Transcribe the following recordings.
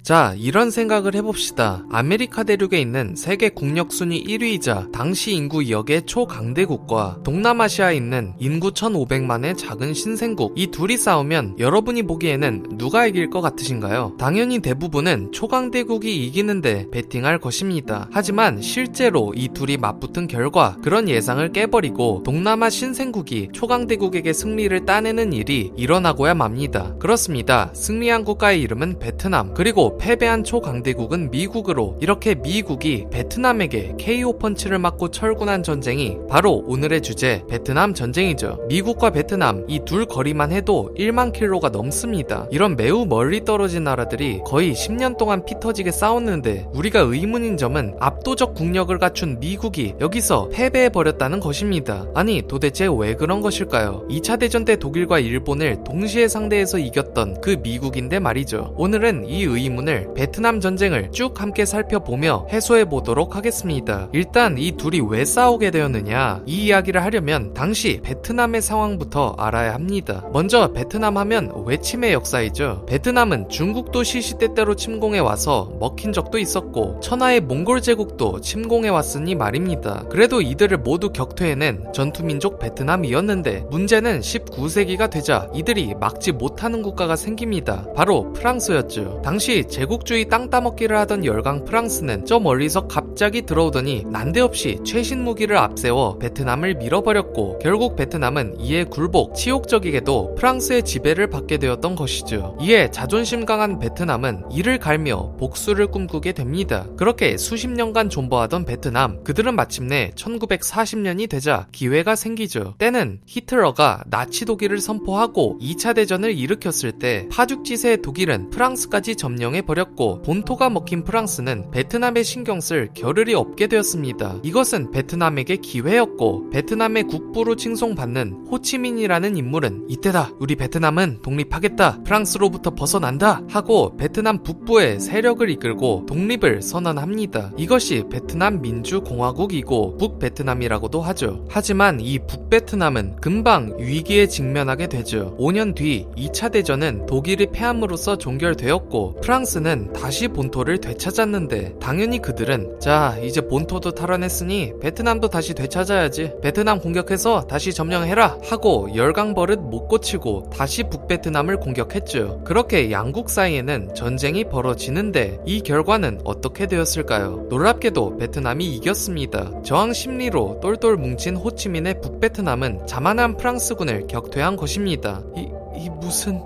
자, 이런 생각을 해봅시다. 아메리카 대륙에 있는 세계 국력 순위 1위이자 당시 인구 2억의 초강대국과 동남아시아에 있는 인구 1500만의 작은 신생국, 이 둘이 싸우면 여러분이 보기에는 누가 이길 것 같으신가요? 당연히 대부분은 초강대국이 이기는데 베팅할 것입니다. 하지만 실제로 이 둘이 맞붙은 결과 그런 예상을 깨버리고 동남아 신생국이 초강대국에게 승리를 따내는 일이 일어나고야 맙니다. 그렇습니다. 승리한 국가의 이름은 베트남, 그리고 패배한 초강대국은 미국으로, 이렇게 미국이 베트남에게 KO 펀치를 맞고 철군한 전쟁이 바로 오늘의 주제 베트남 전쟁이죠. 미국과 베트남 이 둘 거리만 해도 1만 킬로가 넘습니다. 이런 매우 멀리 떨어진 나라들이 거의 10년 동안 피터지게 싸웠는데 우리가 의문인 점은 압도적 국력을 갖춘 미국이 여기서 패배해버렸다는 것입니다. 아니 도대체 왜 그런 것일까요? 2차 대전 때 독일과 일본을 동시에 상대해서 이겼던 그 미국인데 말이죠. 오늘은 이 의문을, 베트남 전쟁을 쭉 함께 살펴보며 해소해보도록 하겠습니다. 일단 이 둘이 왜 싸우게 되었느냐, 이 이야기를 하려면 당시 베트남의 상황부터 알아야 합니다. 먼저 베트남 하면 외침의 역사이죠. 베트남은 중국도 시시때때로 침공해 와서 먹힌 적도 있었고 천하의 몽골 제국도 침공해 왔으니 말입니다. 그래도 이들을 모두 격퇴해낸 전투민족 베트남이었는데 문제는 19세기가 되자 이들이 막지 못하는 국가가 생깁니다. 바로 프랑스였죠. 당시 제국주의 땅 따먹기를 하던 열강 프랑스는 저 멀리서 갑자기 들어오더니 난데없이 최신 무기를 앞세워 베트남을 밀어버렸고 결국 베트남은 이에 굴복, 치욕적이게도 프랑스의 지배를 받게 되었던 것이죠. 이에 자존심 강한 베트남은 이를 갈며 복수를 꿈꾸게 됩니다. 그렇게 수십 년간 존버하던 베트남, 그들은 마침내 1940년이 되자 기회가 생기죠. 때는 히틀러가 나치 독일을 선포하고 2차 대전을 일으켰을 때 파죽지세의 독일은 프랑스까지 점령해버렸고 본토가 먹힌 프랑스는 베트남에 신경 쓸 겨를이 없게 되었습니다. 이것은 베트남에게 기회였고 베트남의 국부로 칭송받는 호치민이라는 인물은 이때다, 우리 베트남은 독립하겠다, 프랑스로부터 벗어난다 하고 베트남 북부의 세력을 이끌고 독립을 선언합니다. 이것이 베트남 민주공화국이고 북베트남이라고도 하죠. 하지만 이 북베트남은 금방 위기에 직면하게 되죠. 5년 뒤 2차 대전은 독일이 패함으로써 종결되었고 프랑스는 다시 본토를 되찾았는데 당연히 그들은 자, 이제 본토도 탈환했으니 베트남도 다시 되찾아야지, 베트남 공격해서 다시 점령해라 하고 열강버릇 못 고치고 다시 북베트남을 공격했죠. 그렇게 양국 사이에는 전쟁이 벌어지는데 이 결과는 어떻게 되었을까요? 놀랍게도 베트남이 이겼습니다. 저항 심리로 똘똘 뭉친 호치민의 북베트남은 자만한 프랑스군을 격퇴한 것입니다. 이 무슨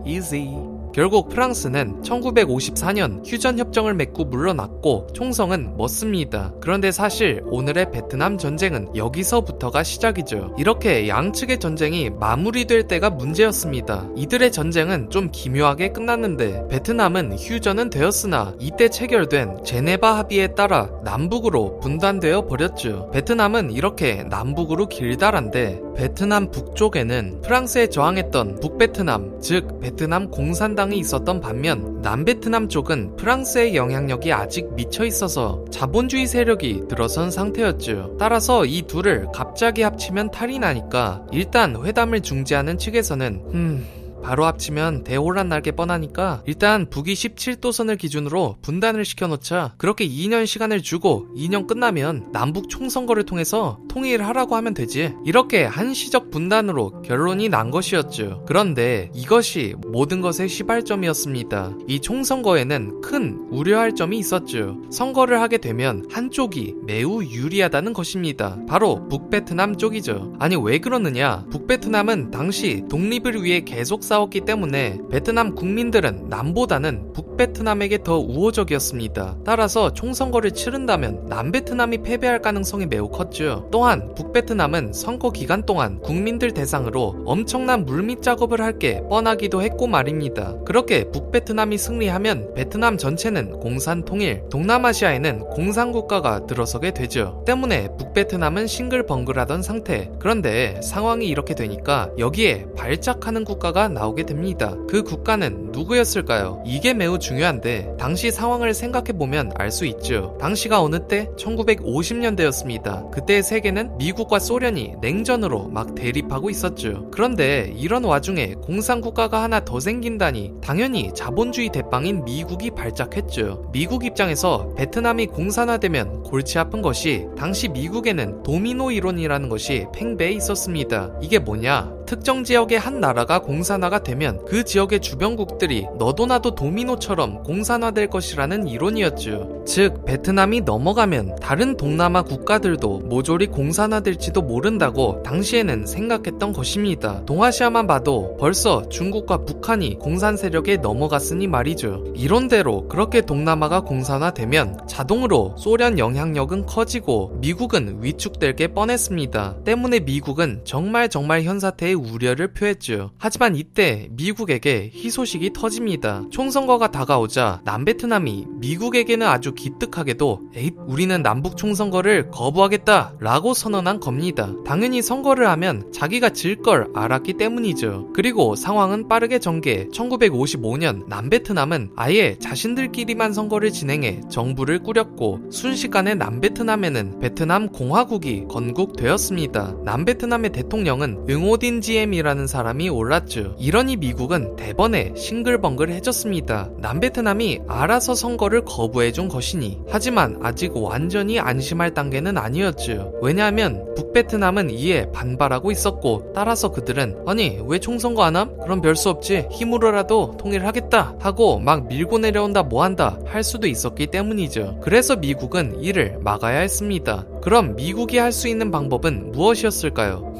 easy. 결국 프랑스는 1954년 휴전협정을 맺고 물러났고 총성은 멎습니다. 그런데 사실 오늘의 베트남 전쟁은 여기서부터가 시작이죠. 이렇게 양측의 전쟁이 마무리될 때가 문제였습니다. 이들의 전쟁은 좀 기묘하게 끝났는데 베트남은 휴전은 되었으나 이때 체결된 제네바 합의에 따라 남북으로 분단되어 버렸죠. 베트남은 이렇게 남북으로 길다란데 베트남 북쪽에는 프랑스에 저항했던 북베트남, 즉 베트남 공산당이 있었던 반면 남베트남 쪽은 프랑스의 영향력이 아직 미쳐 있어서 자본주의 세력이 들어선 상태였죠. 따라서 이 둘을 갑자기 합치면 탈이 나니까 일단 회담을 중지하는 측에서는 바로 합치면 대혼란 날 게 뻔하니까 일단 북위 17도선을 기준으로 분단을 시켜놓자. 그렇게 2년 시간을 주고 2년 끝나면 남북 총선거를 통해서 통일하라고 하면 되지. 이렇게 한시적 분단으로 결론이 난 것이었죠. 그런데 이것이 모든 것의 시발점이었습니다. 이 총선거에는 큰 우려할 점이 있었죠. 선거를 하게 되면 한쪽이 매우 유리하다는 것입니다. 바로 북베트남 쪽이죠. 아니 왜 그러느냐, 북베트남은 당시 독립을 위해 계속 싸웠기 때문에 베트남 국민들은 남보다는 북베트남에게 더 우호적이었습니다. 따라서 총선거를 치른다면 남베트남이 패배할 가능성이 매우 컸죠. 또한 북베트남은 선거 기간 동안 국민들 대상으로 엄청난 물밑 작업을 할 게 뻔하기도 했고 말입니다. 그렇게 북베트남이 승리하면 베트남 전체는 공산 통일, 동남아시아에는 공산국가가 들어서게 되죠. 때문에 북베트남은 싱글벙글하던 상태. 그런데 상황이 이렇게 되니까 여기에 발작하는 국가가 나오게 됩니다. 그 국가는 누구였을까요? 이게 매우 중요한데 당시 상황을 생각해보면 알 수 있죠. 당시가 어느 때? 1950년대였습니다. 그때의 세계는 미국과 소련이 냉전으로 막 대립하고 있었죠. 그런데 이런 와중에 공산국가가 하나 더 생긴다니 당연히 자본주의 대빵인 미국이 발작했죠. 미국 입장에서 베트남이 공산화되면 골치 아픈 것이 당시 미국에는 도미노 이론이라는 것이 팽배해 있었습니다. 이게 뭐냐? 특정 지역의 한 나라가 공산화가 되면 그 지역의 주변국들이 너도 나도 도미노처럼 공산화될 것이라는 이론이었죠. 즉 베트남이 넘어가면 다른 동남아 국가들도 모조리 공산화될지도 모른다고 당시에는 생각했던 것입니다. 동아시아만 봐도 벌써 중국과 북한이 공산 세력에 넘어갔으니 말이죠. 이론대로 그렇게 동남아가 공산화되면 자동으로 소련 영향력은 커지고 미국은 위축될 게 뻔했습니다. 때문에 미국은 정말 현사태의 우려를 표했죠. 하지만 이때 미국에게 희소식이 터집니다. 총선거가 다가오자 남베트남이 미국에게는 아주 기특하게도 우리는 남북 총선거를 거부하겠다 라고 선언한 겁니다. 당연히 선거를 하면 자기가 질 걸 알았기 때문이죠. 그리고 상황은 빠르게 전개. 1955년 남베트남은 아예 자신들끼리만 선거를 진행해 정부를 꾸렸고 순식간에 남베트남에는 베트남 공화국이 건국되었습니다. 남베트남의 대통령은 응오딘 지엠이라는 사람이 올랐죠. 이러니 미국은 대번에 싱글벙글해졌습니다. 남베트남이 알아서 선거를 거부해준 것이니. 하지만 아직 완전히 안심할 단계는 아니었죠. 왜냐하면 북베트남은 이에 반발하고 있었고 따라서 그들은 아니 왜 총선거 안 함? 그럼 별 수 없지. 힘으로라도 통일하겠다 하고 막 밀고 내려온다 뭐한다 할 수도 있었기 때문이죠. 그래서 미국은 이를 막아야 했습니다. 그럼 미국이 할 수 있는 방법은 무엇이었을까요?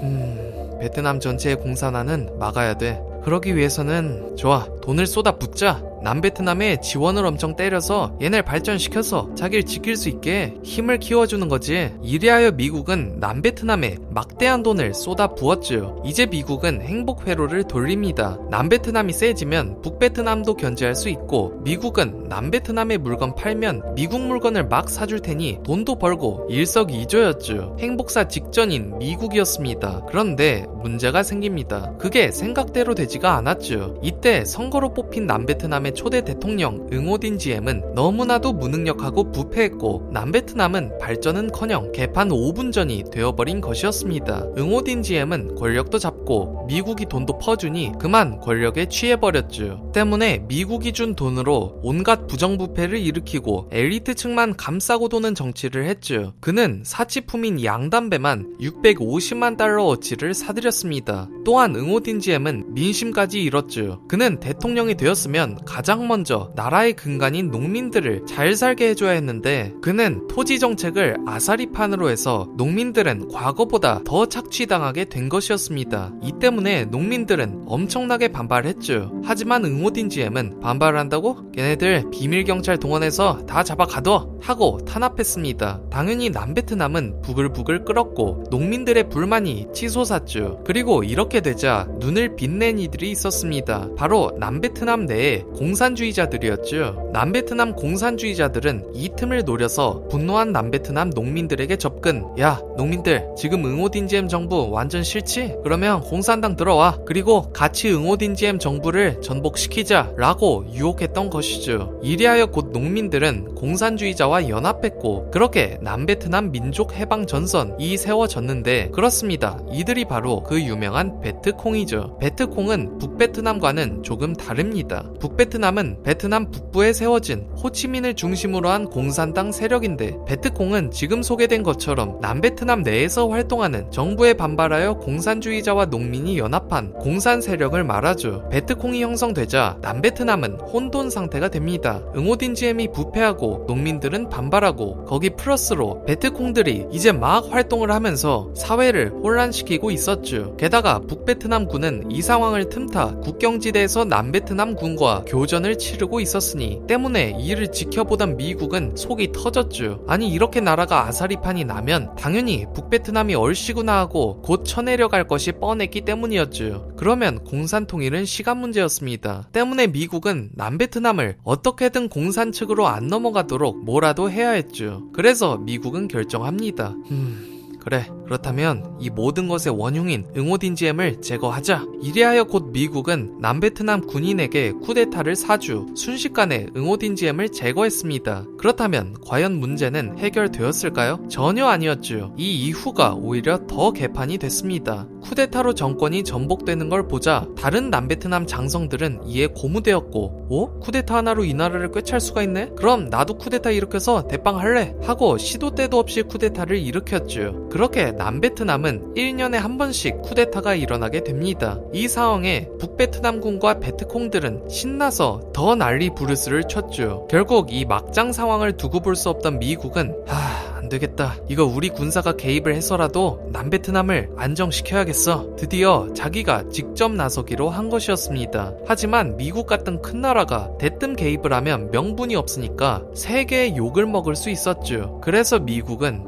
베트남 전체의 공산화는 막아야 돼. 그러기 위해서는 좋아, 돈을 쏟아붓자. 남베트남에 지원을 엄청 때려서 얘네를 발전시켜서 자기를 지킬 수 있게 힘을 키워주는 거지. 이리하여 미국은 남베트남에 막대한 돈을 쏟아부었죠. 이제 미국은 행복 회로를 돌립니다. 남베트남이 세지면 북베트남도 견제할 수 있고 미국은 남베트남의 물건 팔면 미국 물건을 막 사줄 테니 돈도 벌고 일석이조였죠. 행복사 직전인 미국이었습니다. 그런데 문제가 생깁니다. 그게 생각대로 되지가 않았죠. 이때 선거로 뽑힌 남베트남의 초대 대통령 응오딘 지엠은 너무나도 무능력하고 부패했고 남베트남은 발전은커녕 개판 5분 전이 되어버린 것이었습니다. 응오딘 지엠은 권력도 잡고 미국이 돈도 퍼주니 그만 권력에 취해버렸죠. 때문에 미국이 준 돈으로 온갖 부정부패를 일으키고 엘리트층만 감싸고 도는 정치를 했죠. 그는 사치품인 양담배만 650만 달러 어치를 사들였습니다. 또한 응오딘 지엠은 민심까지 잃었죠. 그는 대통령이 되었으면 가장 먼저 나라의 근간인 농민들을 잘 살게 해줘야 했는데 그는 토지 정책을 아사리판으로 해서 농민들은 과거보다 더 착취당하게 된 것이었습니다. 이 때문에 농민들은 엄청나게 반발했죠. 하지만 응오딘 지엠은 반발을 한다고? 걔네들 비밀경찰 동원해서 다 잡아 가둬! 하고 탄압했습니다. 당연히 남베트남은 부글부글 끓었고 농민들의 불만이 치솟았죠. 그리고 이렇게 되자 눈을 빛낸 이들이 있었습니다. 바로 남베트남 내에 공산주의자들이었죠. 남베트남 공산주의자들은 이 틈을 노려서 분노한 남베트남 농민들에게 접근. 야, 농민들 지금 응오딘 지엠 정부 완전 싫지? 그러면 공산당 들어와. 그리고 같이 응오딘 지엠 정부를 전복시키자 라고 유혹했던 것이죠. 이리하여 곧 농민들은 공산주의자와 연합했고 그렇게 남베트남 민족 해방 전선이 세워졌는데 그렇습니다. 이들이 바로 그 유명한 베트콩이죠. 베트콩은 북베트남과는 조금 다릅니다. 북베트남은 베트남 북부에 세워진 호치민을 중심으로 한 공산당 세력인데 베트콩은 지금 소개된 것처럼 남베트남 내에서 활동하는 정부에 반발하여 공산주의자와 농민이 연합한 공산 세력을 말하죠. 베트콩이 형성되자 남베트남은 혼돈 상태가 됩니다. 응오딘 지엠이 부패하고 농민들은 반발하고 거기 플러스로 베트콩들이 이제 막 활동을 하면서 사회를 혼란시키고 있었죠. 게다가 북베트남군은 이 상황을 틈타 국경지대에서 남베트남군과 교전을 치르고 있었으니 때문에 이를 지켜보던 미국은 속이 터졌죠. 아니 이렇게 나라가 아사리판이 나면 당연히 북베트남이 얼씨구나 하고 곧 쳐내려갈 것이 뻔했기 때문이었죠. 그러면 공산 통일은 시간 문제였습니다. 때문에 미국은 남베트남을 어떻게든 공산 측으로 안 넘어가도록 뭐라도 해야 했죠. 그래서 미국은 결정합니다. 그래, 그렇다면 이 모든 것의 원흉인 응오딘지엠을 제거하자. 이리하여 곧 미국은 남베트남 군인에게 쿠데타를 사주 순식간에 응오딘지엠을 제거했습니다. 그렇다면 과연 문제는 해결되었을까요? 전혀 아니었죠. 이 이후가 오히려 더 개판이 됐습니다. 쿠데타로 정권이 전복되는 걸 보자 다른 남베트남 장성들은 이에 고무되었고, 쿠데타 하나로 이 나라를 꿰찰 수가 있네? 그럼 나도 쿠데타 일으켜서 대빵할래? 하고 시도 때도 없이 쿠데타를 일으켰죠. 그렇게 남베트남은 1년에 한 번씩 쿠데타가 일어나게 됩니다. 이 상황에 북베트남군과 베트콩들은 신나서 더 난리 부르스를 쳤죠. 결국 이 막장 상황을 두고 볼 수 없던 미국은 안되겠다. 이거 우리 군사가 개입을 해서라도 남베트남을 안정시켜야겠어. 드디어 자기가 직접 나서기로 한 것이었습니다. 하지만 미국 같은 큰 나라가 대뜸 개입을 하면 명분이 없으니까 세계의 욕을 먹을 수 있었죠. 그래서 미국은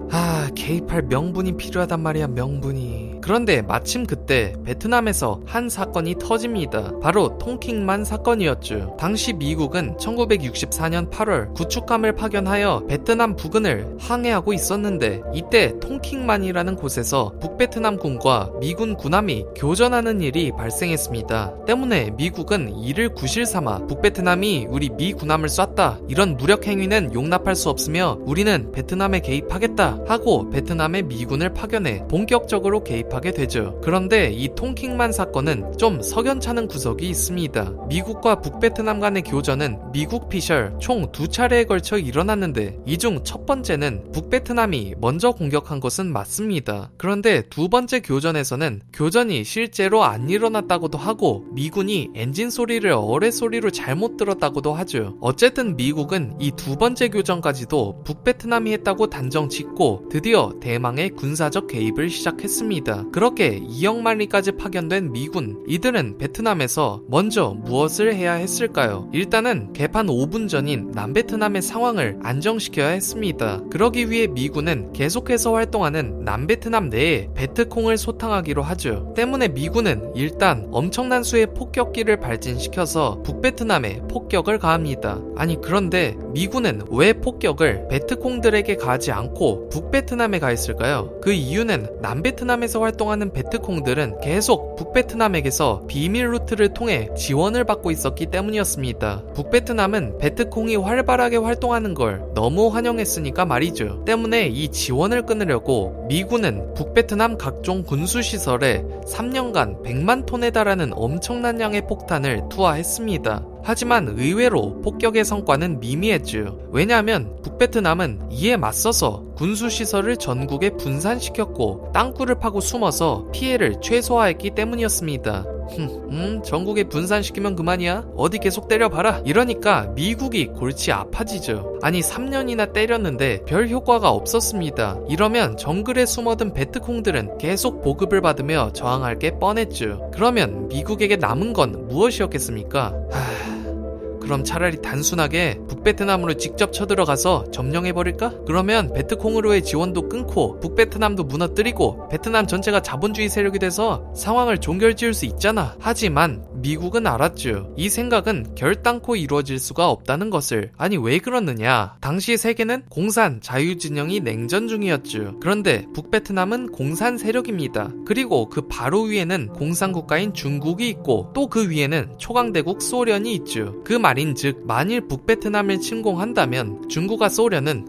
개입할 명분이 필요하단 말이야, 명분이. 그런데 마침 그때 베트남에서 한 사건이 터집니다. 바로 통킹만 사건이었죠. 당시 미국은 1964년 8월 구축함을 파견하여 베트남 부근을 항해하고 있었는데 이때 통킹만이라는 곳에서 북베트남군과 미군 군함이 교전하는 일이 발생했습니다. 때문에 미국은 이를 구실 삼아 북베트남이 우리 미 군함을 쐈다, 이런 무력 행위는 용납할 수 없으며 우리는 베트남에 개입하겠다 하고 베트남에 미군을 파견해 본격적으로 개입하게 되죠. 그런데 이 통킹만 사건은 좀 석연찮은 구석이 있습니다. 미국과 북베트남 간의 교전은 미국 피셜 총 2차례에 걸쳐 일어났는데 이 중 첫 번째는 북베트남이 먼저 공격한 것은 맞습니다. 그런데 두 번째 교전에서는 교전이 실제로 안 일어났다고도 하고 미군이 엔진 소리를 어뢰 소리로 잘못 들었다고도 하죠. 어쨌든 미국은 이 두 번째 교전까지도 북베트남이 했다고 단정 짓고 드디어 대망의 군사적 개입을 시작했습니다. 그렇게 2억 마리까지 파견된 미군, 이들은 베트남에서 먼저 무엇을 해야 했을까요? 일단은 개판 5분 전인 남베트남의 상황을 안정시켜야 했습니다. 그러기 위해 미군은 계속해서 활동하는 남베트남 내에 베트콩을 소탕하기로 하죠. 때문에 미군은 일단 엄청난 수의 폭격기를 발진시켜서 북베트남에 폭격을 가합니다. 아니 그런데 미군은 왜 폭격을 베트콩들에게 가하지 않고 북베트남에 가했을까요? 그 이유는 남베트남에서 활동하는 베트콩들은 계속 북베트남에게서 비밀 루트를 통해 지원을 받고 있었기 때문이었습니다. 북베트남은 베트콩이 활발하게 활동하는 걸 너무 환영했으니까 말이죠. 때문에 이 지원을 끊으려고 미군은 북베트남 각종 군수시설에 3년간 100만 톤에 달하는 엄청난 양의 폭탄을 투하했습니다. 하지만 의외로 폭격의 성과는 미미했죠. 왜냐하면 북베트남은 이에 맞서서 군수시설을 전국에 분산시켰고 땅굴을 파고 숨어서 피해를 최소화했기 때문이었습니다. 전국에 분산시키면 그만이야? 어디 계속 때려봐라. 이러니까 미국이 골치 아파지죠. 아니 3년이나 때렸는데 별 효과가 없었습니다. 이러면 정글에 숨어든 베트콩들은 계속 보급을 받으며 저항할 게 뻔했죠. 그러면 미국에게 남은 건 무엇이었겠습니까? 그럼 차라리 단순하게 북베트남으로 직접 쳐들어가서 점령해버릴까? 그러면 베트콩으로의 지원도 끊고 북베트남도 무너뜨리고 베트남 전체가 자본주의 세력이 돼서 상황을 종결지을 수 있잖아. 하지만 미국은 알았죠. 이 생각은 결단코 이루어질 수가 없다는 것을. 아니 왜 그러느냐? 당시 세계는 공산 자유진영이 냉전 중이었죠. 그런데 북베트남은 공산 세력입니다. 그리고 그 바로 위에는 공산국가인 중국이 있고 또 그 위에는 초강대국 소련이 있죠. 그 말인즉 만일 북베트남을 침공한다면 중국과 소련은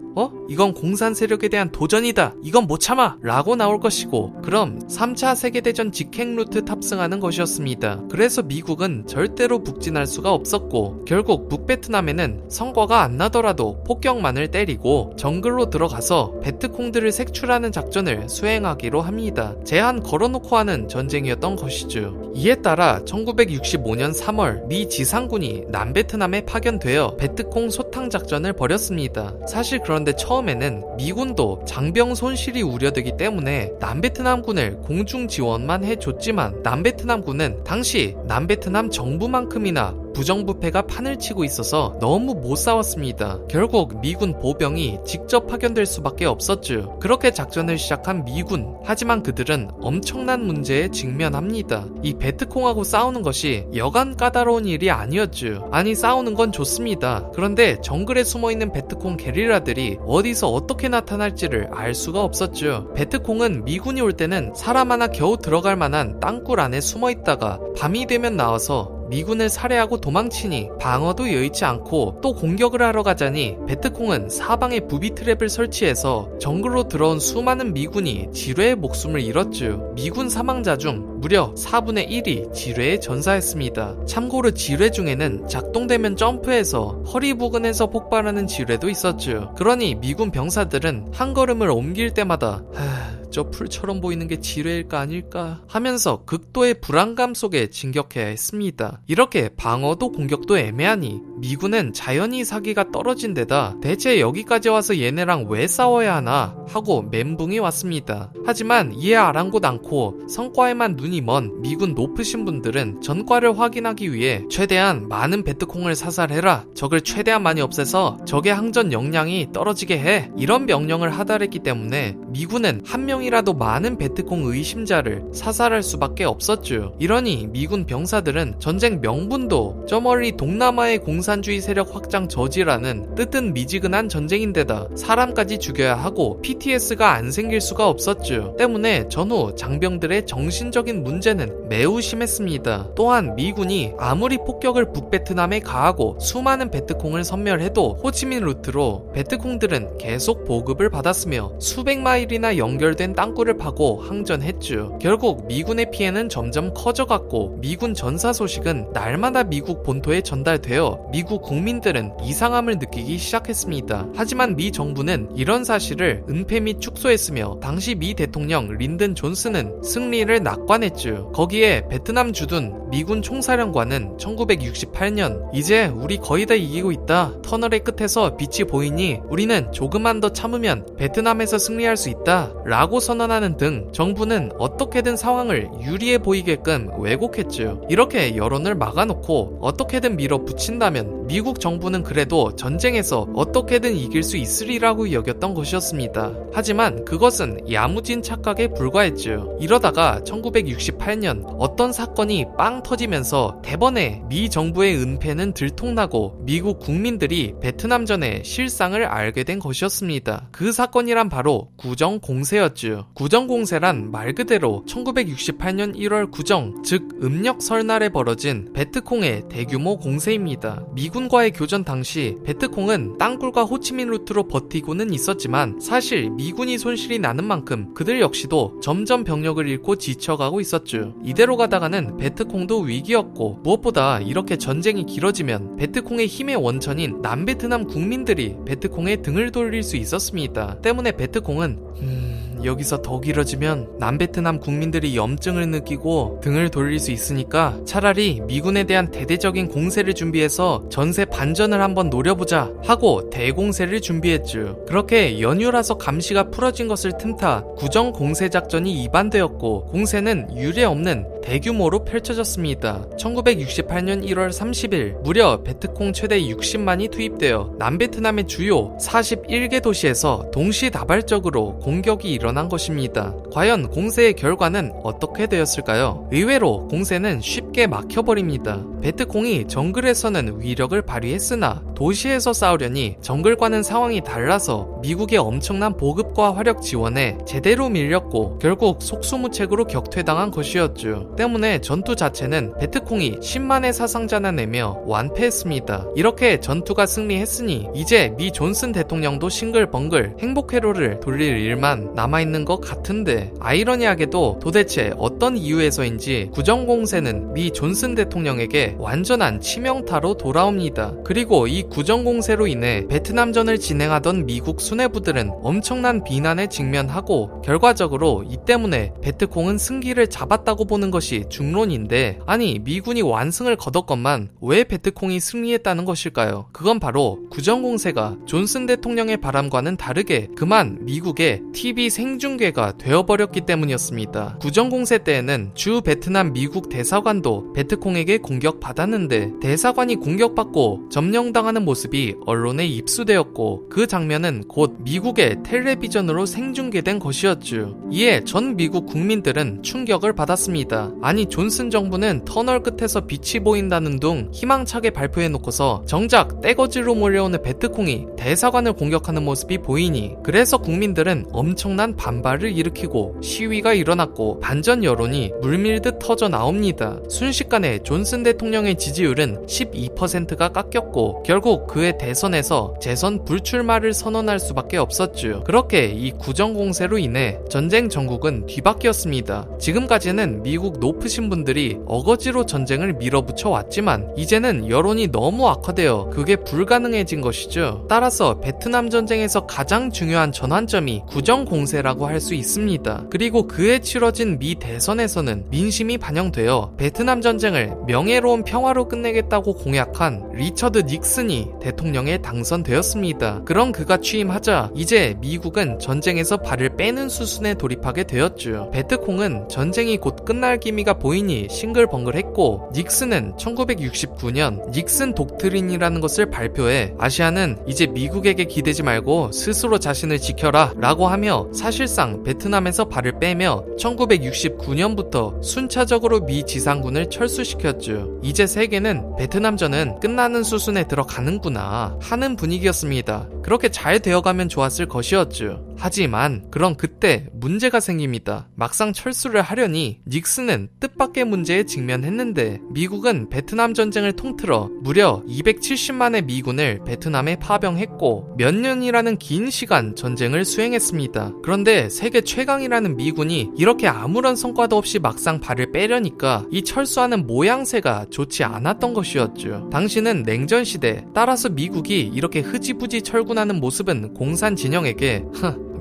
이건 공산 세력에 대한 도전이다, 이건 못 참아 라고 나올 것이고, 그럼 3차 세계대전 직행 루트 탑승하는 것이었습니다. 그래서 미국은 절대로 북진할 수가 없었고 결국 북베트남에는 성과가 안 나더라도 폭격만을 때리고 정글로 들어가서 베트콩들을 색출하는 작전을 수행하기로 합니다. 제한 걸어놓고 하는 전쟁이었던 것이죠. 이에 따라 1965년 3월 미 지상군이 남베트남에 파견되어 베트콩 소탕 작전을 벌였습니다. 사실 그런데 처음에는 미군도 장병 손실이 우려되기 때문에 남베트남군을 공중 지원만 해줬지만 남베트남군은 당시 남베트남 정부만큼이나 부정부패가 판을 치고 있어서 너무 못 싸웠습니다. 결국 미군 보병이 직접 파견될 수밖에 없었죠. 그렇게 작전을 시작한 미군. 하지만 그들은 엄청난 문제에 직면합니다. 이 베트콩하고 싸우는 것이 여간 까다로운 일이 아니었죠. 아니, 싸우는 건 좋습니다. 그런데 정글에 숨어있는 베트콩 게릴라들이 어디서 어떻게 나타날지를 알 수가 없었죠. 베트콩은 미군이 올 때는 사람 하나 겨우 들어갈 만한 땅굴 안에 숨어있다가 밤이 되면 나와서 미군을 살해하고 도망치니 방어도 여의치 않고 또 공격을 하러 가자니 베트콩은 사방에 부비 트랩을 설치해서 정글로 들어온 수많은 미군이 지뢰의 목숨을 잃었죠. 미군 사망자 중 무려 4분의 1이 지뢰에 전사했습니다. 참고로 지뢰 중에는 작동되면 점프해서 허리 부근에서 폭발하는 지뢰도 있었죠. 그러니 미군 병사들은 한 걸음을 옮길 때마다 저 풀처럼 보이는 게 지뢰일까 아닐까 하면서 극도의 불안감 속에 진격해야 했습니다. 이렇게 방어도 공격도 애매하니 미군은 자연히 사기가 떨어진 데다 대체 여기까지 와서 얘네랑 왜 싸워야 하나 하고 멘붕이 왔습니다. 하지만 이에 아랑곳 않고 성과에만 눈이 먼 미군 높으신 분들은 전과를 확인하기 위해 최대한 많은 베트콩을 사살해라, 적을 최대한 많이 없애서 적의 항전 역량이 떨어지게 해, 이런 명령을 하달했기 때문에 미군은 한 명이라도 많은 베트콩 의심자를 사살할 수밖에 없었죠. 이러니 미군 병사들은 전쟁 명분도 저 멀리 동남아의 공산주의 세력 확장 저지라는 뜨뜻미지근한 전쟁인데다 사람까지 죽여야 하고 PTS가 안 생길 수가 없었죠. 때문에 전후 장병들의 정신적인 문제는 매우 심했습니다. 또한 미군이 아무리 폭격을 북베트남에 가하고 수많은 베트콩을 섬멸해도 호치민 루트로 베트콩들은 계속 보급을 받았으며 수백 마일이나 연결된 땅굴을 파고 항전했죠. 결국 미군의 피해는 점점 커져갔고 미군 전사 소식은 날마다 미국 본토에 전달되어 미국 국민들은 이상함을 느끼기 시작했습니다. 하지만 미 정부는 이런 사실을 은폐 및 축소했으며 당시 미 대통령 린든 존슨은 승리를 낙관했죠. 거기에 베트남 주둔 미군 총사령관은 1968년 이제 우리 거의 다 이기고 있다. 터널의 끝에서 빛이 보이니 우리는 조금만 더 참으면 베트남에서 승리할 수 있다 라고 선언하는 등 정부는 어떻게든 상황을 유리해 보이게끔 왜곡했죠. 이렇게 여론을 막아놓고 어떻게든 밀어붙인다면 미국 정부는 그래도 전쟁에서 어떻게든 이길 수 있으리라고 여겼던 것이었습니다. 하지만 그것은 야무진 착각에 불과했죠. 이러다가 1968년 어떤 사건이 빵 터지면서 대번에 미 정부의 은폐는 들통나고 미국 국민들이 베트남전의 실상을 알게 된 것이었습니다. 그 사건이란 바로 구정공세였죠. 구정공세란 말 그대로 1968년 1월 구정, 즉 음력 설날에 벌어진 베트콩의 대규모 공세입니다. 미군과의 교전 당시 베트콩은 땅굴과 호치민 루트로 버티고는 있었지만 사실 미군이 손실이 나는 만큼 그들 역시도 점점 병력을 잃고 지쳐가고 있었죠. 이대로 가다가는 베트콩도 위기였고 무엇보다 이렇게 전쟁이 길어지면 베트콩의 힘의 원천인 남베트남 국민들이 베트콩에 등을 돌릴 수 있었습니다. 때문에 베트콩은 여기서 더 길어지면 남베트남 국민들이 염증을 느끼고 등을 돌릴 수 있으니까 차라리 미군에 대한 대대적인 공세를 준비해서 전세 반전을 한번 노려보자 하고 대공세를 준비했죠. 그렇게 연휴라서 감시가 풀어진 것을 틈타 구정 공세 작전이 이반되었고 공세는 유례 없는 대규모로 펼쳐졌습니다. 1968년 1월 30일 무려 베트콩 최대 60만이 투입되어 남베트남의 주요 41개 도시에서 동시다발적으로 공격이 일어난 것입니다. 과연 공세의 결과는 어떻게 되었을까요? 의외로 공세는 쉽게 막혀버립니다. 베트콩이 정글에서는 위력을 발휘했으나 도시에서 싸우려니 정글과는 상황이 달라서 미국의 엄청난 보급과 화력 지원에 제대로 밀렸고 결국 속수무책으로 격퇴당한 것이었죠. 때문에 전투 자체는 베트콩이 10만의 사상자나 내며 완패했습니다. 이렇게 전투가 승리했으니 이제 미 존슨 대통령도 싱글벙글 행복회로를 돌릴 일만 남아있는 것 같은데 아이러니하게도 도대체 어떤 이유에서인지 구정공세는 미 존슨 대통령에게 완전한 치명타로 돌아옵니다. 그리고 이 구정공세로 인해 베트남전을 진행하던 미국 수뇌부들은 엄청난 비난에 직면하고 결과적으로 이 때문에 베트콩은 승기를 잡았다고 보는 것이 것이 중론인데, 아니 미군이 완승을 거뒀건만 왜 베트콩이 승리했다는 것일까요? 그건 바로 구정공세가 존슨 대통령의 바람과는 다르게 그만 미국의 TV 생중계가 되어버렸기 때문이었습니다. 구정공세 때에는 주 베트남 미국 대사관도 베트콩에게 공격받았는데 대사관이 공격받고 점령당하는 모습이 언론에 입수되었고 그 장면은 곧 미국의 텔레비전으로 생중계된 것이었죠. 이에 전 미국 국민들은 충격을 받았습니다. 아니 존슨 정부는 터널 끝에서 빛이 보인다는 둥 희망차게 발표해놓고서 정작 떼거지로 몰려오는 베트콩이 대사관을 공격하는 모습이 보이니 그래서 국민들은 엄청난 반발을 일으키고 시위가 일어났고 반전 여론이 물밀듯 터져 나옵니다. 순식간에 존슨 대통령의 지지율은 12%가 깎였고 결국 그의 대선에서 재선 불출마를 선언할 수밖에 없었죠. 그렇게 이 구정공세로 인해 전쟁 전국은 뒤바뀌었습니다. 지금까지는 미국 높으신 분들이 어거지로 전쟁을 밀어붙여 왔지만 이제는 여론이 너무 악화되어 그게 불가능해진 것이죠. 따라서 베트남 전쟁에서 가장 중요한 전환점이 구정공세라고 할 수 있습니다. 그리고 그에 치러진 미 대선에서는 민심이 반영되어 베트남 전쟁을 명예로운 평화로 끝내겠다고 공약한 리처드 닉슨이 대통령에 당선되었습니다. 그런 그가 취임하자 이제 미국은 전쟁에서 발을 빼는 수순에 돌입하게 되었죠. 베트콩은 전쟁이 곧 끝날 기미가 보이니 싱글벙글했고 닉슨은 1969년 닉슨 독트린이라는 것을 발표해 아시아는 이제 미국에게 기대지 말고 스스로 자신을 지켜라 라고 하며 사실상 베트남에서 발을 빼며 1969년부터 순차적으로 미 지상군을 철수시켰죠. 이제 세계는 베트남전은 끝나는 수순에 들어가는구나 하는 분위기였습니다. 그렇게 잘 되어가면 좋았을 것이었죠. 하지만 그럼 그때 문제가 생깁니다. 막상 철수를 하려니 닉슨은 뜻밖의 문제에 직면했는데 미국은 베트남 전쟁을 통틀어 무려 270만의 미군을 베트남에 파병했고 몇 년이라는 긴 시간 전쟁을 수행했습니다. 그런데 세계 최강이라는 미군이 이렇게 아무런 성과도 없이 막상 발을 빼려니까 이 철수하는 모양새가 좋지 않았던 것이었죠. 당시는 냉전 시대, 따라서 미국이 이렇게 흐지부지 철군하는 모습은 공산 진영에게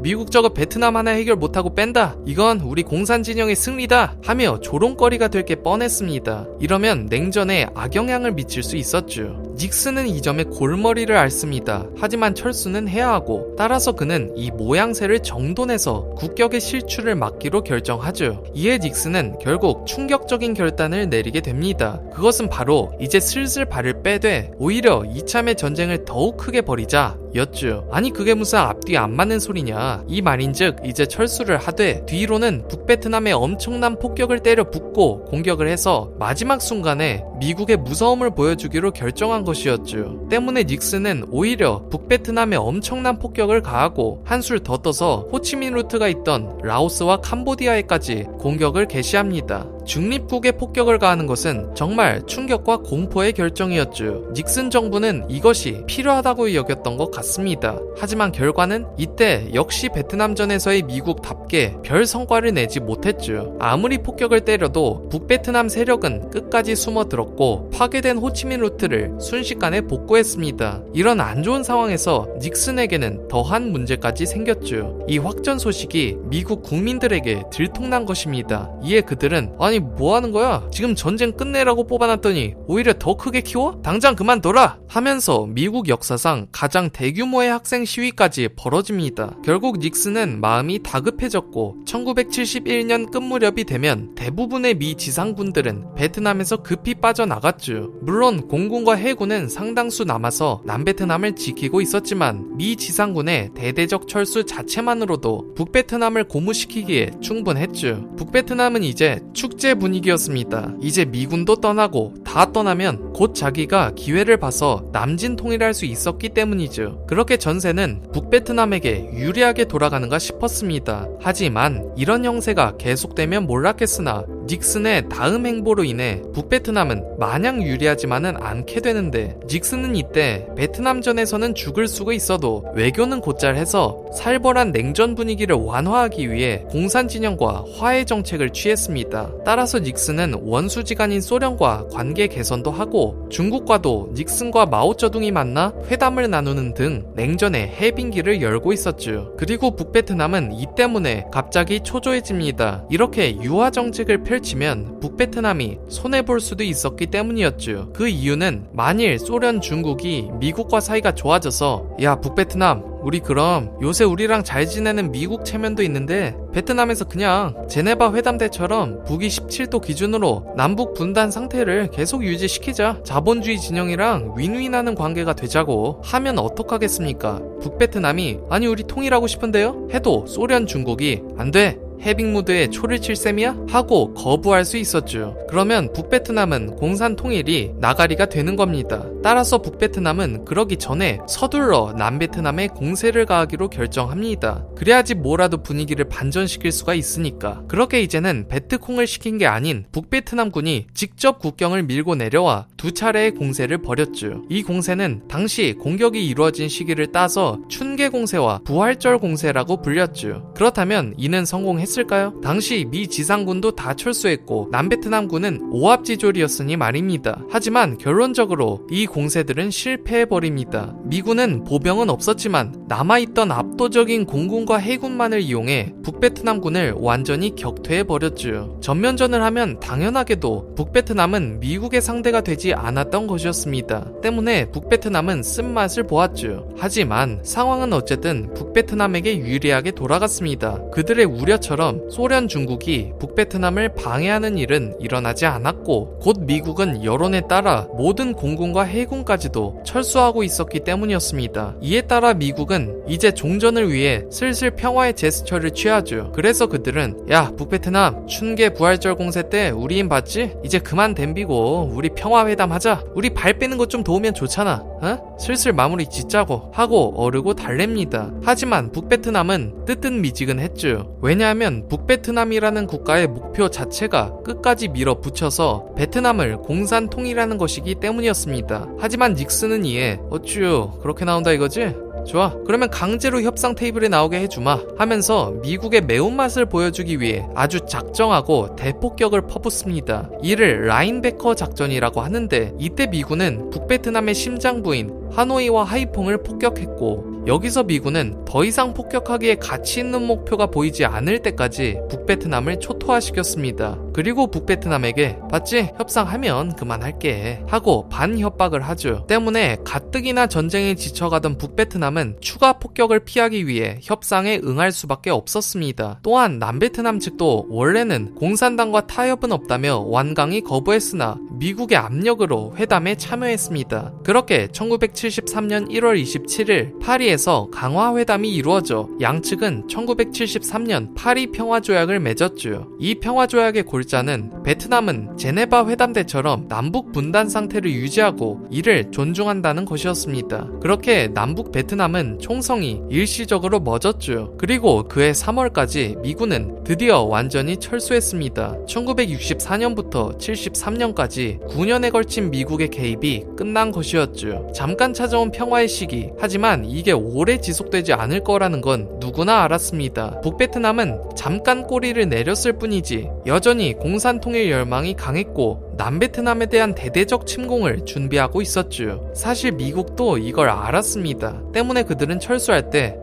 미국 저거 베트남 하나 해결 못하고 뺀다. 이건 우리 공산 진영의 승리다. 하며 조롱거리가 될 게 뻔했습니다. 이러면 냉전에 악영향을 미칠 수 있었죠. 닉슨은 이 점에 골머리를 앓습니다. 하지만 철수는 해야 하고 따라서 그는 이 모양새를 정돈해서 국격의 실추를 막기로 결정하죠. 이에 닉슨은 결국 충격적인 결단을 내리게 됩니다. 그것은 바로 이제 슬슬 발을 빼되 오히려 이참에 전쟁을 더욱 크게 벌이자 였죠. 아니 그게 무슨 앞뒤 안 맞는 소리냐. 이 말인즉 이제 철수를 하되 뒤로는 북베트남에 엄청난 폭격을 때려 붓고 공격을 해서 마지막 순간에 미국의 무서움을 보여주기로 결정한 것이었죠. 때문에 닉슨은 오히려 북베트남에 엄청난 폭격을 가하고 한술 더 떠서 호치민 루트가 있던 라오스와 캄보디아에까지 공격을 개시합니다. 중립국에 폭격을 가하는 것은 정말 충격과 공포의 결정이었죠. 닉슨 정부는 이것이 필요하다고 여겼던 것 같습니다. 하지만 결과는 이때 역시 베트남전에서의 미국답게 별 성과를 내지 못했죠. 아무리 폭격을 때려도 북베트남 세력은 끝까지 숨어들었고 파괴된 호치민 루트를 순식간에 복구했습니다. 이런 안 좋은 상황에서 닉슨에게는 더한 문제까지 생겼죠. 이 확전 소식이 미국 국민들에게 들통난 것입니다. 이에 그들은 아니 뭐하는 거야? 지금 전쟁 끝내라고 뽑아놨더니 오히려 더 크게 키워? 당장 그만둬라! 하면서 미국 역사상 가장 대규모의 학생 시위까지 벌어집니다. 결국 닉슨은 마음이 다급해졌고 1971년 끝 무렵이 되면 대부분의 미 지상군들은 베트남에서 급히 빠져나갔죠. 물론 공군과 해군은 상당수 남아서 남베트남을 지키고 있었지만 미 지상군의 대대적 철수 자체만으로도 북베트남을 고무시키기에 충분했죠. 북베트남은 이제 축제 분위기였습니다. 이제 미군도 떠나고 다 떠나면 곧 자기가 기회를 봐서 남진 통일할 수 있었기 때문이죠. 그렇게 전세는 북베트남에게 유리하게 돌아가는가 싶었습니다. 하지만 이런 형세가 계속되면 몰랐겠으나 닉슨의 다음 행보로 인해 북베트남은 마냥 유리하지만은 않게 되는데 닉슨은 이때 베트남전에서는 죽을 수가 있어도 외교는 곧잘 해서 살벌한 냉전 분위기를 완화하기 위해 공산 진영과 화해 정책을 취했습니다. 따라서 닉슨은 원수지간인 소련과 관계 개선도 하고 중국과도 닉슨과 마오쩌둥이 만나 회담을 나누는 등 냉전의 해빙기를 열고 있었죠. 그리고 북베트남은 이 때문에 갑자기 초조해집니다. 이렇게 유화 정책을 펼치는 펼치면 북베트남이 손해볼 수도 있었기 때문이었죠. 그 이유는 만일 소련, 중국이 미국과 사이가 좋아져서 야 북베트남 우리 그럼 요새 우리랑 잘 지내는 미국 체면도 있는데 베트남에서 그냥 제네바 회담 때처럼 북위 17도 기준으로 남북 분단 상태를 계속 유지시키자, 자본주의 진영이랑 윈윈하는 관계가 되자고 하면 어떡하겠습니까? 북베트남이 아니 우리 통일하고 싶은데요? 해도 소련, 중국이 안 돼, 해빙 무드에 초를 칠 셈이야? 하고 거부할 수 있었죠. 그러면 북베트남은 공산 통일이 나가리가 되는 겁니다. 따라서 북베트남은 그러기 전에 서둘러 남베트남에 공세를 가하기로 결정합니다. 그래야지 뭐라도 분위기를 반전시킬 수가 있으니까. 그렇게 이제는 베트콩을 시킨 게 아닌 북베트남군이 직접 국경을 밀고 내려와 두 차례의 공세를 벌였죠. 이 공세는 당시 공격이 이루어진 시기를 따서 춘계 공세와 부활절 공세라고 불렸죠. 그렇다면 이는 성공했을까요? 당시 미 지상군도 다 철수했고 남베트남군은 오합지졸이었으니 말입니다. 하지만 결론적으로 이 공세들은 실패해버립니다. 미군은 보병은 없었지만 남아있던 압도적인 공군과 해군만을 이용해 북베트남군을 완전히 격퇴해버렸죠. 전면전을 하면 당연하게도 북베트남은 미국의 상대가 되지 않았던 것이었습니다. 때문에 북베트남은 쓴맛을 보았죠. 하지만 상황은 어쨌든 북베트남에게 유리하게 돌아갔습니다. 그들의 우려처럼 소련, 중국이 북베트남을 방해하는 일은 일어나지 않았고 곧 미국은 여론에 따라 모든 공군과 해군까지도 철수하고 있었기 때문이었습니다. 이에 따라 미국은 이제 종전을 위해 슬슬 평화의 제스처를 취하죠. 그래서 그들은 야 북베트남 춘계 부활절 공세 때 우리 힘 봤지? 이제 그만 댐비고 우리 평화회담 하자. 우리 발 빼는 것 좀 도우면 좋잖아. 어? 슬슬 마무리 짓자고 하고 어르고 달랩니다. 하지만 북베트남은 뜨뜻미지근했죠. 왜냐하면 북베트남이라는 국가의 목표 자체가 끝까지 밀어붙여서 베트남을 공산 통일하는 것이기 때문이었습니다. 하지만 닉슨은 이에 어쭈 그렇게 나온다 이거지? 좋아, 그러면 강제로 협상 테이블에 나오게 해주마 하면서 미국의 매운맛을 보여주기 위해 아주 작정하고 대폭격을 퍼붓습니다. 이를 라인베커 작전이라고 하는데 이때 미군은 북베트남의 심장부인 하노이와 하이퐁을 폭격했고 여기서 미군은 더 이상 폭격하기에 가치 있는 목표가 보이지 않을 때까지 북베트남을 초토화시켰습니다. 그리고 북베트남에게 봤지? 협상하면 그만할게 하고 반협박을 하죠. 때문에 가뜩이나 전쟁에 지쳐가던 북베트남은 추가 폭격을 피하기 위해 협상에 응할 수밖에 없었습니다. 또한 남베트남 측도 원래는 공산당과 타협은 없다며 완강히 거부했으나 미국의 압력으로 회담에 참여했습니다. 그렇게 1973년 1월 27일 파리에서 강화회담이 이루어져 양측은 1973년 파리 평화조약을 맺었죠. 이 평화조약의 골자는 베트남은 제네바 회담 때처럼 남북 분단 상태를 유지하고 이를 존중한다는 것이었습니다. 그렇게 남북 베트남은 총성이 일시적으로 멎었죠. 그리고 그해 3월까지 미군은 드디어 완전히 철수했습니다. 1964년부터 73년까지 9년에 걸친 미국의 개입이 끝난 것이었죠. 잠깐 찾아온 평화의 시기, 하지만 이게 오래 지속되지 않을 거라는 건 누구나 알았습니다. 북베트남은 잠깐 꼬리를 내렸을 뿐이지 여전히 공산통일 열망이 강했고 남베트남에 대한 대대적 침공을 준비하고 있었죠. 사실 미국도 이걸 알았습니다. 때문에 그들은 철수할 때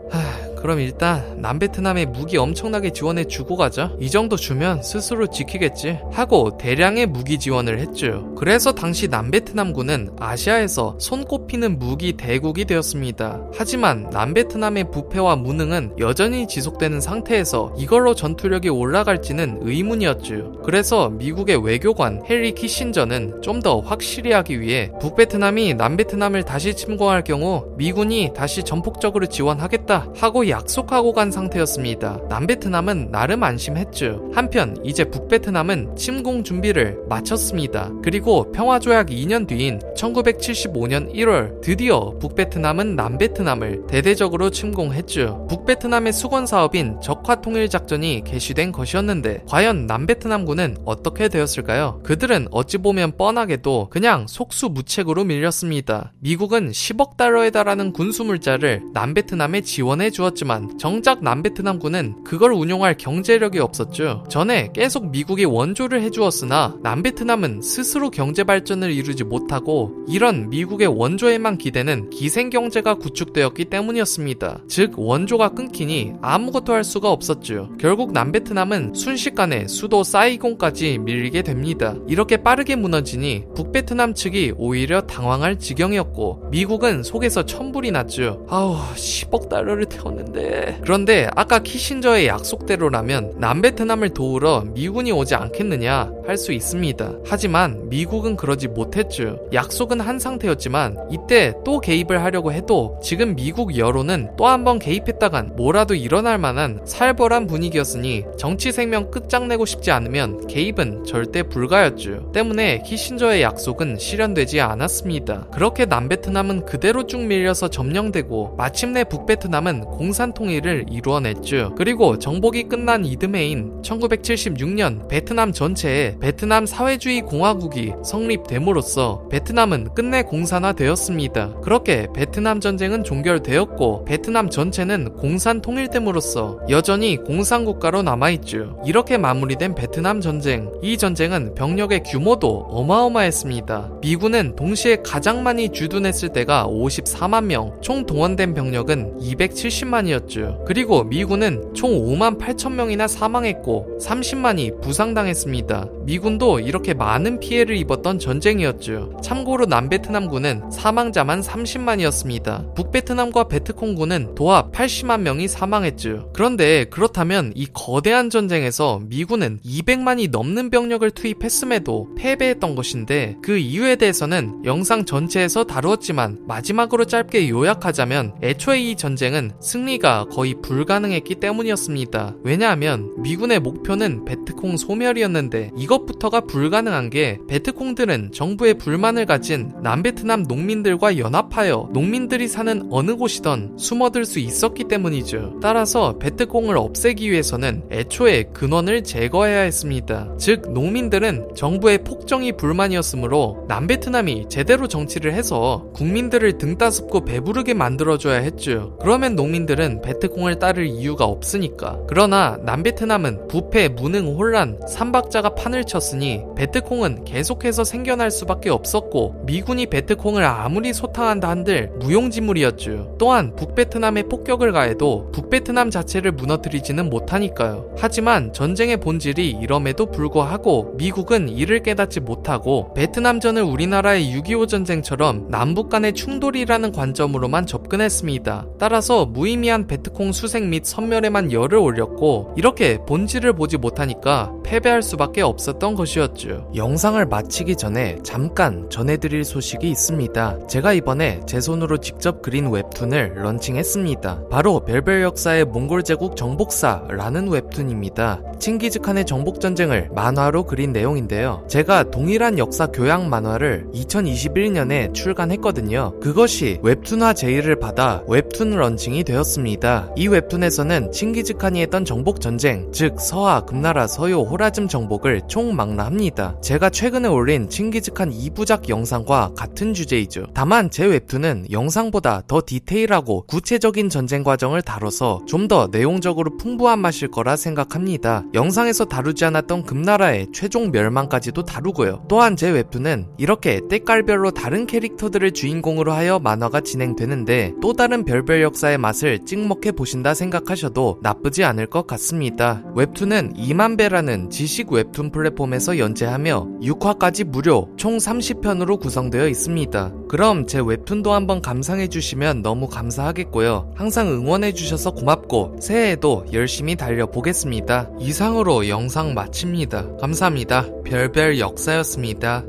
그럼 일단 남베트남에 무기 엄청나게 지원해 주고 가자. 이 정도 주면 스스로 지키겠지 하고 대량의 무기 지원을 했죠. 그래서 당시 남베트남군은 아시아에서 손꼽히는 무기 대국이 되었습니다. 하지만 남베트남의 부패와 무능은 여전히 지속되는 상태에서 이걸로 전투력이 올라갈지는 의문이었죠. 그래서 미국의 외교관 헨리 키신저는 좀 더 확실히 하기 위해 북베트남이 남베트남을 다시 침공할 경우 미군이 다시 전폭적으로 지원하겠다 하고 약속하고 간 상태였습니다. 남베트남은 나름 안심했죠. 한편 이제 북베트남은 침공 준비를 마쳤습니다. 그리고 평화조약 2년 뒤인 1975년 1월 드디어 북베트남은 남베트남을 대대적으로 침공했죠. 북베트남의 수건 사업인 적화통일작전이 개시된 것이었는데 과연 남베트남군은 어떻게 되었을까요? 그들은 어찌 보면 뻔하게도 그냥 속수무책으로 밀렸습니다. 미국은 10억 달러에 달하는 군수물자를 남베트남에 지원해 주었죠. 되었지만 정작 남베트남군은 그걸 운용할 경제력이 없었죠. 전에 계속 미국이 원조를 해주었으나 남베트남은 스스로 경제 발전을 이루지 못하고 이런 미국의 원조에만 기대는 기생경제가 구축되었기 때문이었습니다. 즉 원조가 끊기니 아무것도 할 수가 없었죠. 결국 남베트남은 순식간에 수도 사이공까지 밀리게 됩니다. 이렇게 빠르게 무너지니 북베트남 측이 오히려 당황할 지경이었고 미국은 속에서 천불이 났죠. 아우 10억 달러를 태웠는데. 그런데 아까 키신저의 약속대로라면 남베트남을 도우러 미군이 오지 않겠느냐 할 수 있습니다. 하지만 미국은 그러지 못했죠. 약속은 한 상태였지만 이때 또 개입을 하려고 해도 지금 미국 여론은 또 한 번 개입했다간 뭐라도 일어날 만한 살벌한 분위기였으니 정치 생명 끝장내고 싶지 않으면 개입은 절대 불가였죠. 때문에 키신저의 약속은 실현되지 않았습니다. 그렇게 남베트남은 그대로 쭉 밀려서 점령되고 마침내 북베트남은 공산 통일을 이루어냈죠. 그리고 정복이 끝난 이듬해인 1976년 베트남 전체에 베트남 사회주의 공화국이 성립됨으로써 베트남은 끝내 공산화되었습니다. 그렇게 베트남 전쟁은 종결되었고 베트남 전체는 공산 통일됨으로써 여전히 공산국가로 남아있죠. 이렇게 마무리된 베트남 전쟁. 이 전쟁은 병력의 규모도 어마어마했습니다. 미군은 동시에 가장 많이 주둔했을 때가 54만 명, 총 동원된 병력은 270만이었죠. 그리고 미군은 총 5만 8천 명이나 사망했고 30만이 부상당했습니다. 미군도 이렇게 많은 피해를 입었던 전쟁이었죠. 참고로 남베트남군은 사망자만 30만이었습니다. 북베트남과 베트콩군은 도합 80만 명이 사망했죠. 그런데 그렇다면 이 거대한 전쟁에서 미군은 200만이 넘는 병력을 투입했음에도 패배했던 것인데 그 이유에 대해서는 영상 전체에서 다루었지만 마지막으로 짧게 요약하자면 애초에 이 전쟁은 승리가 거의 불가능했기 때문이었습니다. 왜냐하면 미군의 목표는 베트콩 소멸이었는데 이것부터가 불가능한 게 베트콩들은 정부에 불만을 가진 남베트남 농민들과 연합하여 농민들이 사는 어느 곳이든 숨어들 수 있었기 때문이죠. 따라서 베트콩을 없애기 위해서는 애초에 근원을 제거해야 했습니다. 즉 농민들은 정부의 폭정이 불만이었으므로 남베트남이 제대로 정치를 해서 국민들을 등따습고 배부르게 만들어줘야 했죠. 그러면 농민들은 베트콩을 따를 이유가 없으니까. 그러나 남베트남은 부패, 무능, 혼란, 삼박자가 판을 쳤으니 베트콩은 계속해서 생겨날 수밖에 없었고 미군이 베트콩을 아무리 소탕한다 한들 무용지물이었죠. 또한 북베트남에 폭격을 가해도 북베트남 자체를 무너뜨리지는 못하니까요. 하지만 전쟁의 본질이 이럼에도 불구하고 미국은 이를 깨닫지 못하고 베트남전을 우리나라의 6.25 전쟁처럼 남북 간의 충돌이라는 관점으로만 접근했습니다. 따라서 무의미한 베트콩 수색 및 선멸에만 열을 올렸고 이렇게 본질을 보지 못하니까 패배할 수밖에 없었던 것이었죠. 영상을 마치기 전에 잠깐 전해드릴 소식이 있습니다. 제가 이번에 제 손으로 직접 그린 웹툰을 런칭했습니다. 바로 별별 역사의 몽골 제국 정복사라는 웹툰입니다. 칭기즈칸의 정복전쟁을 만화로 그린 내용인데요. 제가 동일한 역사 교양 만화를 2021년에 출간했거든요. 그것이 웹툰화 제의를 받아 웹툰 런칭이 되었습니다. 이 웹툰에서는 칭기즈칸이 했던 정복전쟁, 즉 서하, 금나라, 서요, 호라즘 정복을 총망라합니다. 제가 최근에 올린 칭기즈칸 2부작 영상과 같은 주제이죠. 다만 제 웹툰은 영상보다 더 디테일하고 구체적인 전쟁 과정을 다뤄서 좀 더 내용적으로 풍부한 맛일 거라 생각합니다. 영상에서 다루지 않았던 금나라의 최종 멸망까지도 다루고요. 또한 제 웹툰은 이렇게 때깔별로 다른 캐릭터들을 주인공으로 하여 만화가 진행되는데 또 다른 별별 역사의 맛을 찍먹해 보신다 생각하셔도 나쁘지 않을 것 같습니다. 웹툰은 2만배라는 지식 웹툰 플랫폼에서 연재하며 6화까지 무료 총 30편으로 구성되어 있습니다. 그럼 제 웹툰도 한번 감상해주시면 너무 감사하겠고요. 항상 응원해주셔서 고맙고 새해에도 열심히 달려보겠습니다. 이상으로 영상 마칩니다. 감사합니다. 별별 역사였습니다.